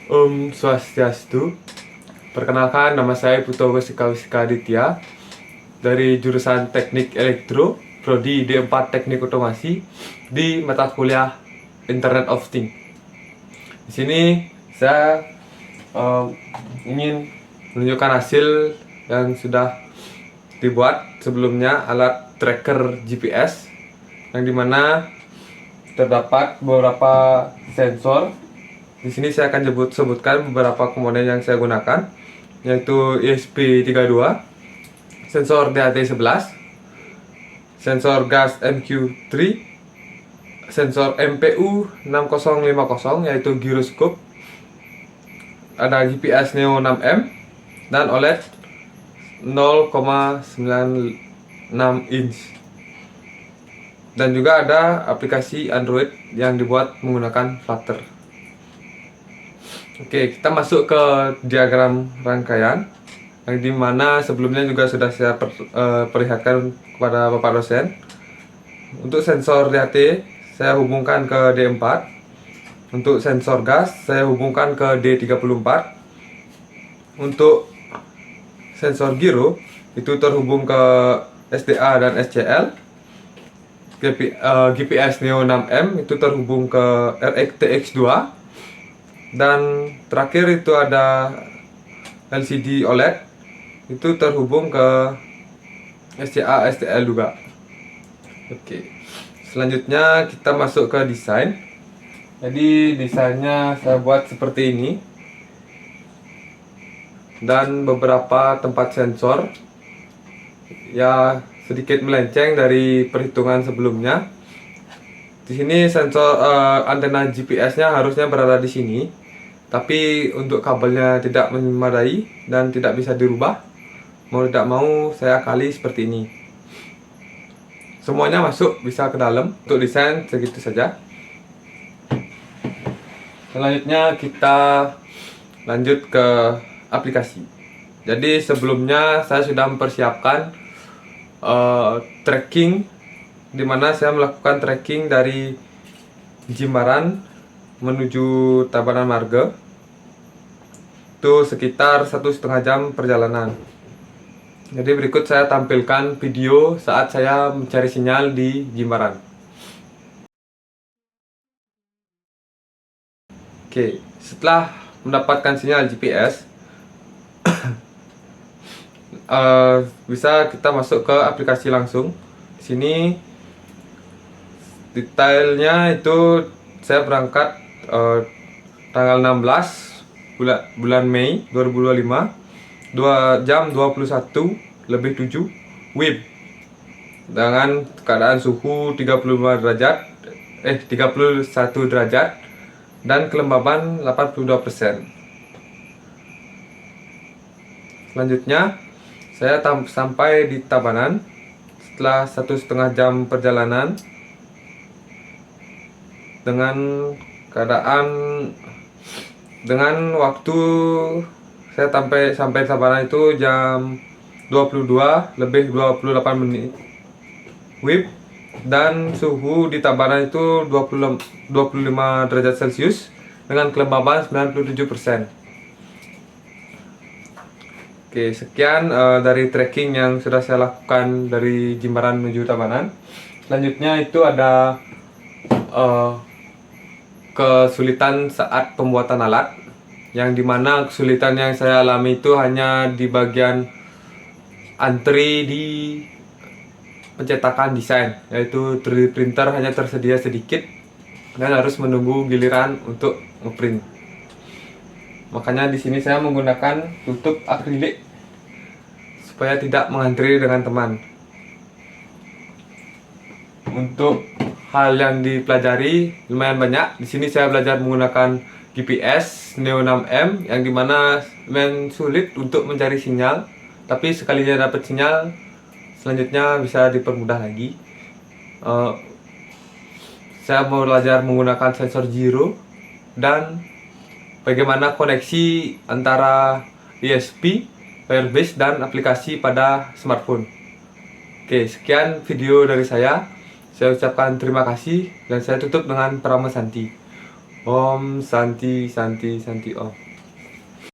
Om Swastiastu. Perkenalkan, nama saya Puto Wesika Aditya dari jurusan Teknik Elektro, Prodi D4 Teknik Otomasi di mata kuliah Internet of Things. Di sini saya ingin menunjukkan hasil yang sudah dibuat sebelumnya, alat tracker GPS yang dimana terdapat beberapa sensor. Di sini saya akan sebutkan beberapa komponen yang saya gunakan, yaitu ESP32, sensor DHT11, sensor gas MQ3, sensor MPU 6050 yaitu giroskop, ada GPS Neo 6M, dan OLED 0,96 inch. Dan juga ada aplikasi Android yang dibuat menggunakan Flutter. Oke, kita masuk ke diagram rangkaian yang dimana sebelumnya juga sudah saya perlihatkan kepada Bapak dosen. Untuk sensor DHT saya hubungkan ke D4. Untuk sensor gas saya hubungkan ke D34. Untuk sensor giro itu terhubung ke SDA dan SCL. GPS Neo 6M itu terhubung ke RX-TX2. Dan terakhir itu ada LCD OLED itu terhubung ke SCA STL juga. Oke, selanjutnya kita masuk ke desain. Jadi desainnya saya buat seperti ini, dan beberapa tempat sensor ya sedikit melenceng dari perhitungan sebelumnya. Di sini sensor antena GPS-nya harusnya berada di sini, tapi untuk kabelnya tidak memadai dan tidak bisa dirubah. Mau tidak mau saya kali seperti ini. Semuanya masuk bisa ke dalam. Untuk desain segitu saja. Selanjutnya kita lanjut ke aplikasi. Jadi sebelumnya saya sudah mempersiapkan tracking, dimana saya melakukan tracking dari Jimbaran menuju Tabanan Marga. Itu sekitar 1,5 jam perjalanan. Jadi berikut saya tampilkan video saat saya mencari sinyal di Jimbaran. Oke, setelah mendapatkan sinyal GPS, bisa kita masuk ke aplikasi langsung. Di sini detailnya itu saya berangkat tanggal 16 bulan Mei 2025, 2 jam 21:07 WIB, dengan keadaan suhu 31 derajat dan kelembaban 82%. Selanjutnya saya sampai di Tabanan setelah 1,5 jam perjalanan dengan waktu saya sampai Tabanan itu jam 22:28 WIB, dan suhu di Tabanan itu 25 derajat Celcius dengan kelembaban 97%. Oke, sekian dari tracking yang sudah saya lakukan dari Jimbaran menuju Tabanan. Selanjutnya itu ada kesulitan saat pembuatan alat, yang dimana kesulitan yang saya alami itu hanya di bagian antri di pencetakan desain, yaitu 3D printer hanya tersedia sedikit dan harus menunggu giliran untuk ngeprint. Makanya di sini saya menggunakan tutup akrilik supaya tidak mengantri dengan teman. Untuk hal yang dipelajari lumayan banyak. Di sini saya belajar menggunakan GPS Neo 6M, yang dimana lumayan sulit untuk mencari sinyal, tapi sekalinya dapat sinyal, selanjutnya bisa dipermudah lagi. Saya mau belajar menggunakan sensor gyro dan bagaimana koneksi antara ESP, Firebase, dan aplikasi pada smartphone. Oke, sekian video dari saya. Saya ucapkan terima kasih dan saya tutup dengan Prama Santi. Om Santi Santi Santi Om.